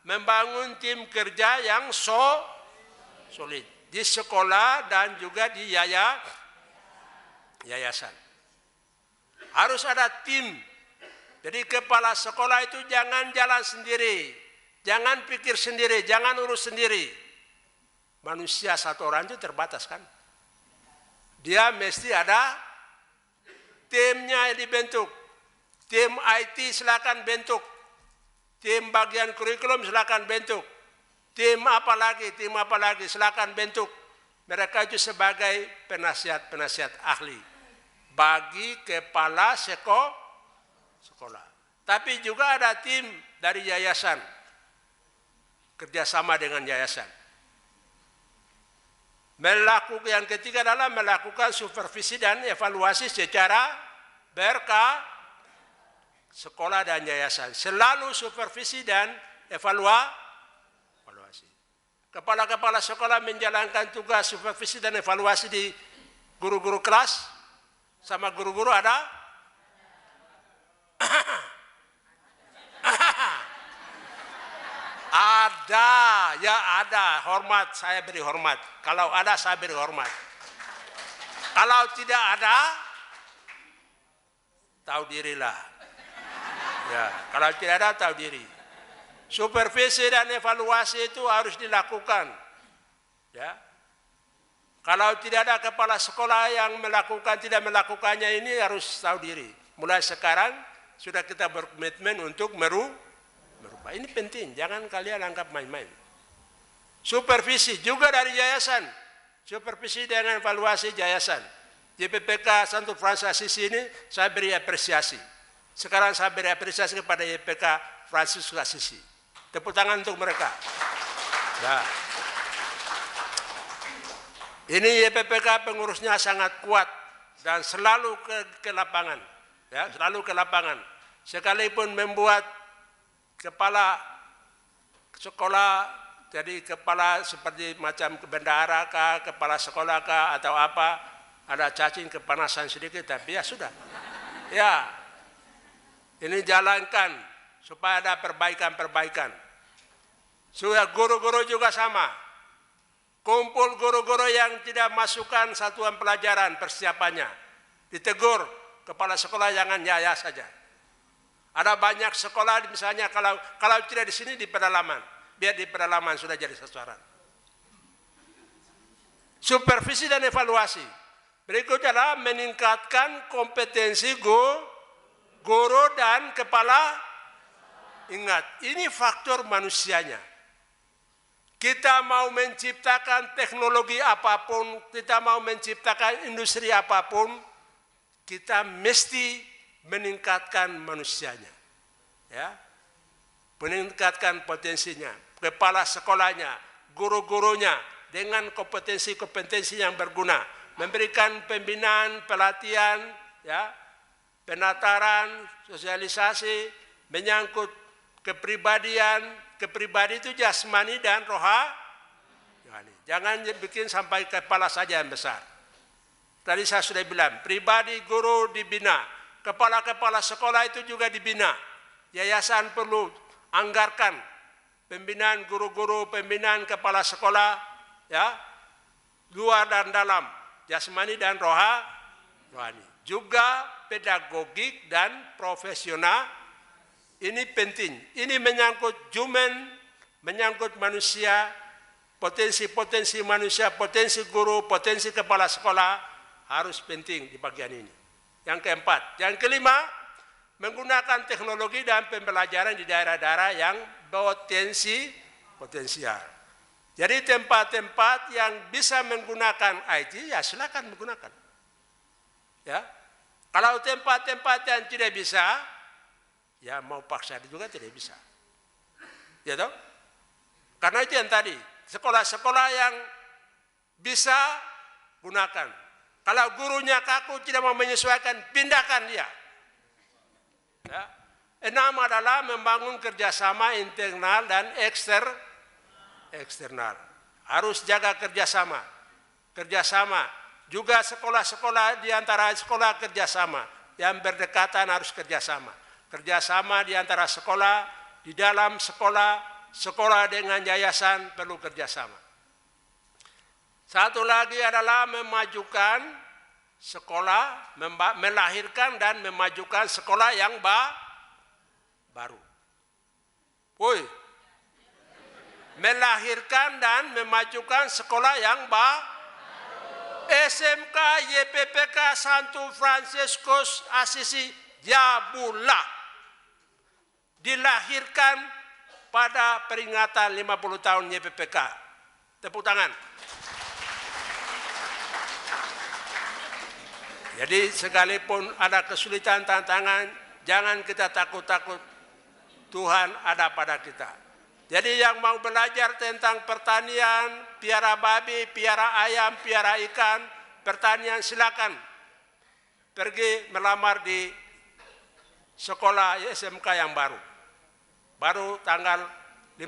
membangun tim kerja yang solid di sekolah dan juga di yayasan. Harus ada tim. Jadi kepala sekolah itu jangan jalan sendiri, jangan pikir sendiri, jangan urus sendiri. Manusia satu orang itu terbatas kan. Dia mesti ada timnya yang dibentuk. Tim IT silakan bentuk. Tim bagian kurikulum silakan bentuk. Tim apa lagi silakan bentuk. Mereka itu sebagai penasihat ahli bagi kepala sekolah. Tapi juga ada tim dari yayasan, kerjasama dengan yayasan. Yang ketiga adalah melakukan supervisi dan evaluasi secara sekolah dan yayasan. Selalu supervisi dan evaluasi. Kepala-kepala sekolah menjalankan tugas supervisi dan evaluasi di guru-guru kelas. Sama guru-guru ada? Ada. Hormat, saya beri hormat. Kalau ada, saya beri hormat. Kalau tidak ada, tahu dirilah. Ya, kalau tidak ada, tahu diri. Supervisi dan evaluasi itu harus dilakukan. Ya. Kalau tidak ada kepala sekolah yang tidak melakukannya, ini harus tahu diri. Mulai sekarang sudah kita berkomitmen untuk merubah. Ini penting, jangan kalian anggap main-main. Supervisi juga dari yayasan. Supervisi dengan evaluasi yayasan. YPPK Santo Francis Assisi ini saya beri apresiasi. Sekarang saya beri apresiasi kepada YPK Francis Assisi. Tepuk tangan untuk mereka. Nah. Ini YPPK pengurusnya sangat kuat dan selalu ke lapangan. Ya, selalu ke lapangan. Sekalipun membuat kepala sekolah, jadi kepala seperti macam bendahara kah, kepala sekolah kah, atau apa, ada cacing kepanasan sedikit, tapi ya sudah. Ya, ini jalankan supaya ada perbaikan-perbaikan. Sudah guru-guru juga sama. Kumpul guru-guru yang tidak masukkan satuan pelajaran persiapannya. Ditegur, kepala sekolah jangan ya saja. Ada banyak sekolah misalnya kalau tidak di sini di pedalaman. Biar di pedalaman sudah jadi sasaran. Supervisi dan evaluasi. Berikutnya adalah meningkatkan kompetensi guru dan kepala. Ingat, ini faktor manusianya. Kita mau menciptakan teknologi apapun, kita mau menciptakan industri apapun, kita mesti meningkatkan manusianya. Ya. Meningkatkan potensinya, kepala sekolahnya, guru-gurunya dengan kompetensi-kompetensi yang berguna, memberikan pembinaan, pelatihan, ya, penataran, sosialisasi, menyangkut kepribadian. Kepribadi itu jasmani dan rohani. Jangan bikin sampai kepala saja yang besar. Tadi saya sudah bilang, pribadi guru dibina, kepala-kepala sekolah itu juga dibina. Yayasan perlu anggarkan pembinaan guru-guru, pembinaan kepala sekolah, ya, luar dan dalam, jasmani dan rohani. Juga pedagogik dan profesional, ini penting. Ini menyangkut human, menyangkut manusia, potensi-potensi manusia, potensi guru, potensi kepala sekolah harus penting di bagian ini. Yang keempat. Yang kelima, menggunakan teknologi dan pembelajaran di daerah-daerah yang potensial. Jadi tempat-tempat yang bisa menggunakan IT, ya silakan menggunakan. Ya, kalau tempat-tempat yang tidak bisa, ya mau paksa juga tidak bisa. Ya toh? Karena itu yang tadi, sekolah-sekolah yang bisa gunakan. Kalau gurunya kaku tidak mau menyesuaikan, pindahkan dia. Ya. Enam adalah membangun kerjasama internal dan eksternal. Harus jaga kerjasama. Juga sekolah-sekolah di antara sekolah kerjasama. Yang berdekatan harus kerjasama. Kerjasama di antara sekolah, di dalam sekolah dengan yayasan perlu kerjasama. Satu lagi adalah memajukan sekolah, melahirkan dan memajukan sekolah yang baru. Melahirkan dan memajukan sekolah yang baru. SMK YPPK Santo Fransiskus Assisi Jabula dilahirkan pada peringatan 50 tahun YPPK. Tepuk tangan. Jadi sekalipun ada kesulitan, tantangan, jangan kita takut-takut. Tuhan ada pada kita. Jadi yang mau belajar tentang pertanian, piara babi, piara ayam, piara ikan, pertanian, silakan pergi melamar di sekolah SMK yang baru. Baru tanggal 13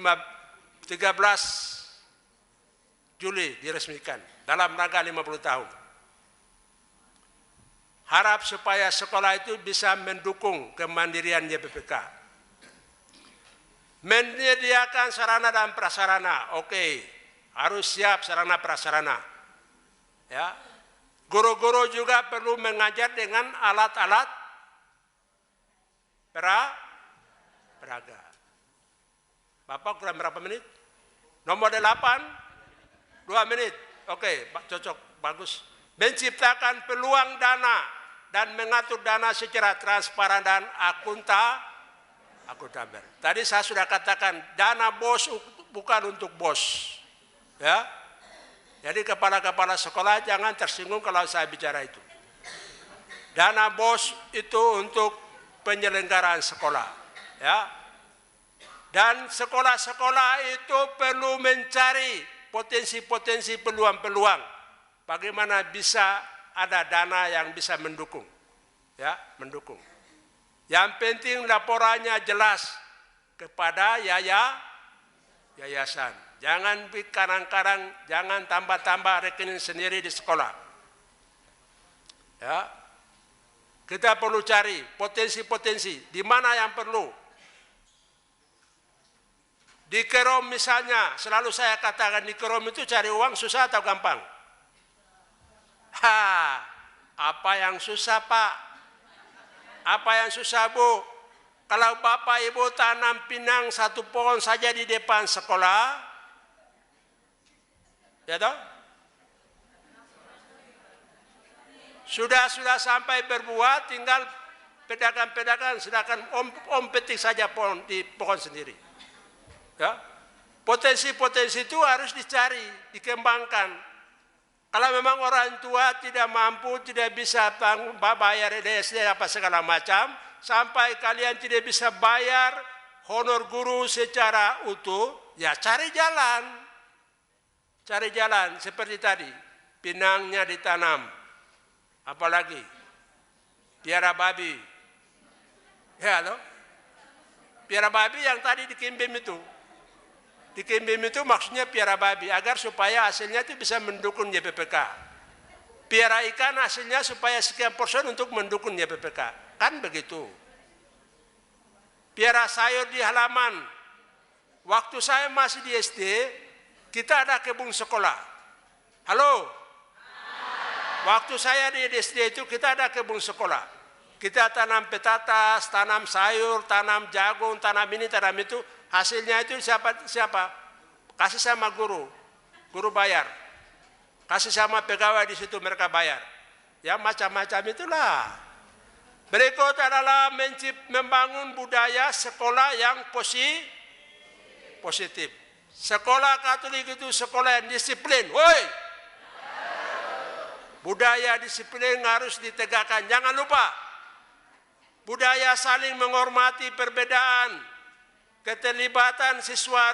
Juli diresmikan dalam rangka 50 tahun. Harap supaya sekolah itu bisa mendukung kemandirian YPPK. Menyediakan sarana dan prasarana, oke, harus siap sarana prasarana. Ya, guru-guru juga perlu mengajar dengan alat-alat peraga. Bapak kurang berapa menit? Nomor 8, 2 menit. Oke, cocok, bagus. Menciptakan peluang dana dan mengatur dana secara transparan dan akuntabel. Tadi saya sudah katakan dana bos bukan untuk bos. Ya. Jadi kepala-kepala sekolah jangan tersinggung kalau saya bicara itu. Dana bos itu untuk penyelenggaraan sekolah. Ya. Dan sekolah-sekolah itu perlu mencari potensi-potensi peluang-peluang. Bagaimana bisa ada dana yang bisa mendukung. Ya, mendukung. Yang penting laporannya jelas kepada yayasan. Jangan karang-karang, jangan tambah-tambah rekening sendiri di sekolah. Ya. Kita perlu cari potensi-potensi di mana yang perlu. Di Kerom misalnya, selalu saya katakan di Kerom itu cari uang susah atau gampang? Apa yang susah, Pak? Apa yang susah, Bu? Kalau Bapak Ibu tanam pinang satu pohon saja di depan sekolah, ya toh? Sudah sampai berbuah, tinggal pedagang-pedagang, silakan om petik saja pohon di pohon sendiri. Ya, potensi-potensi itu harus dicari, dikembangkan. Kalau memang orang tua tidak mampu, tidak bisa bayar EDSD apa segala macam, sampai kalian tidak bisa bayar honor guru secara utuh, ya cari jalan. Cari jalan seperti tadi, pinangnya ditanam. Apalagi piara babi. Ya, loh. Piara babi yang tadi di Kimbim itu. Di Kimbim itu maksudnya piara babi agar supaya hasilnya itu bisa mendukung YPPK. Piara ikan hasilnya supaya sekian persen untuk mendukung YPPK. Kan begitu. piara sayur di halaman. Waktu saya masih di SD, kita ada kebun sekolah. Halo? Waktu saya di SD itu kita ada kebun sekolah. Kita tanam petatas, tanam sayur, tanam jagung, tanam ini, tanam itu. Hasilnya itu siapa? Kasih sama guru. Guru bayar. Kasih sama pegawai di situ, mereka bayar. Ya macam-macam itulah. Berikut adalah membangun budaya sekolah yang positif. Sekolah Katolik itu sekolah yang disiplin. Woi! Budaya disiplin harus ditegakkan. Jangan lupa. Budaya saling menghormati perbedaan. Keterlibatan siswa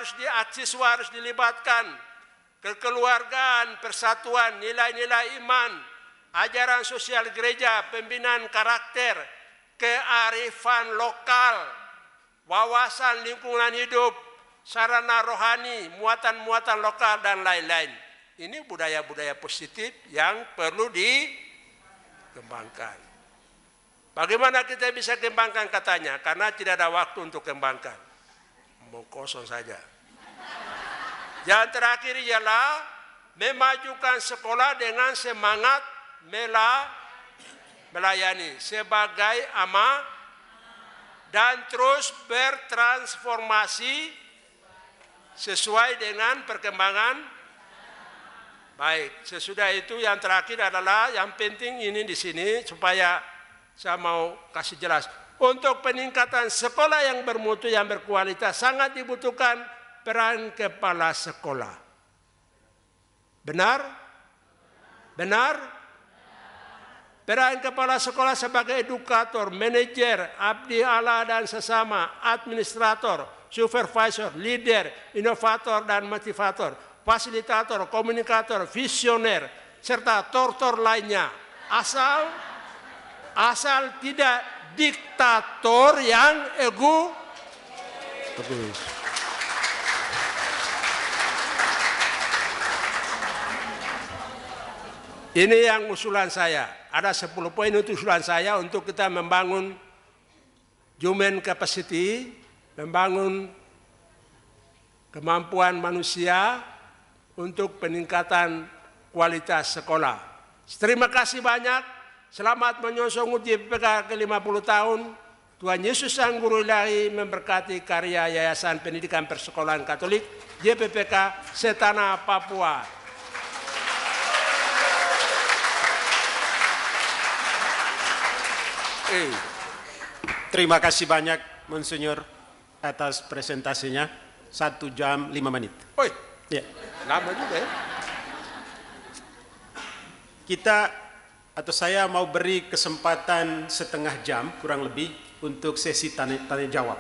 harus dilibatkan. Kekeluargaan, persatuan, nilai-nilai iman, ajaran sosial gereja, pembinaan karakter, kearifan lokal, wawasan lingkungan hidup, sarana rohani, muatan-muatan lokal, dan lain-lain. Ini budaya-budaya positif yang perlu dikembangkan. Bagaimana kita bisa kembangkan katanya? Karena tidak ada waktu untuk kembangkan. Mau kosong saja. Yang terakhir ialah memajukan sekolah dengan semangat melayani sebagai dan terus bertransformasi sesuai dengan perkembangan. Baik, sesudah itu yang terakhir adalah yang penting ini di sini supaya saya mau kasih jelas. Untuk peningkatan sekolah yang bermutu, yang berkualitas sangat dibutuhkan peran kepala sekolah. Benar? Benar? Peran kepala sekolah sebagai edukator, manajer, abdi Allah dan sesama, administrator, supervisor, leader, inovator dan motivator, fasilitator, komunikator, visioner, serta tortor lainnya. Asal tidak diktator yang egois. Ini yang usulan saya. Ada 10 poin itu usulan saya untuk kita membangun human capacity, membangun kemampuan manusia untuk peningkatan kualitas sekolah. Terima kasih banyak. Selamat menyongsong JPPK ke-50 tahun. Tuhan Yesus Sang Guru Ilahi memberkati karya Yayasan Pendidikan Persekolahan Katolik JPPK Setana, Papua. Terima kasih banyak Monsinyur atas presentasinya. 1 jam 5 menit. Oi, ya. Lama juga ya. Saya mau beri kesempatan setengah jam kurang lebih untuk sesi tanya jawab.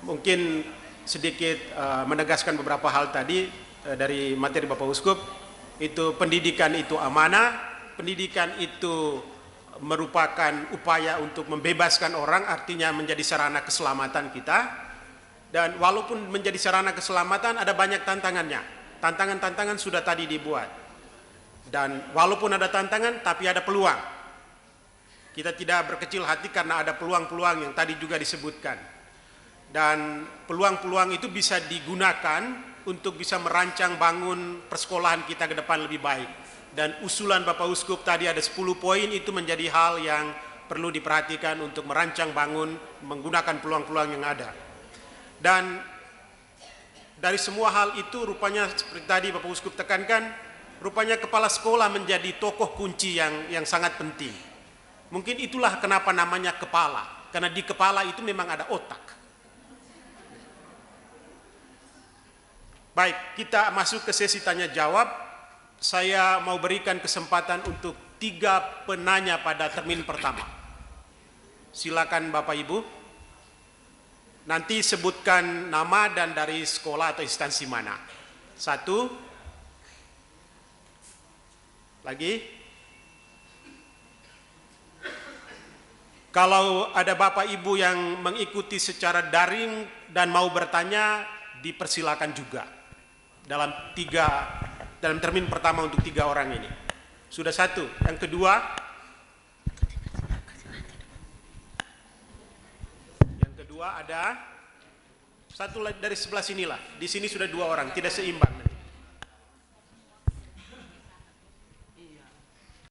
Mungkin sedikit menegaskan beberapa hal tadi dari materi Bapak Uskup. Itu pendidikan itu amanah, pendidikan itu merupakan upaya untuk membebaskan orang, artinya menjadi sarana keselamatan kita. Dan walaupun menjadi sarana keselamatan ada banyak tantangannya. Tantangan-tantangan sudah tadi dibuat. Dan walaupun ada tantangan tapi ada peluang. Kita tidak berkecil hati karena ada peluang-peluang yang tadi juga disebutkan. Dan peluang-peluang itu bisa digunakan untuk bisa merancang bangun persekolahan kita ke depan lebih baik. Dan usulan Bapak Uskup tadi ada 10 poin, itu menjadi hal yang perlu diperhatikan untuk merancang bangun menggunakan peluang-peluang yang ada. Dan dari semua hal itu rupanya seperti tadi Bapak Uskup tekankan, rupanya kepala sekolah menjadi tokoh kunci yang sangat penting. Mungkin itulah kenapa namanya kepala, karena di kepala itu memang ada otak. Baik, kita masuk ke sesi tanya jawab. Saya mau berikan kesempatan untuk 3 penanya pada termin pertama. Silakan Bapak Ibu. Nanti sebutkan nama dan dari sekolah atau instansi mana. 1. Lagi. Kalau ada Bapak Ibu yang mengikuti secara daring dan mau bertanya, dipersilakan juga. Dalam termin pertama untuk 3 orang ini. Sudah 1. Yang kedua. kedua ada satu dari sebelah sinilah. Di sini sudah 2 orang, tidak seimbang.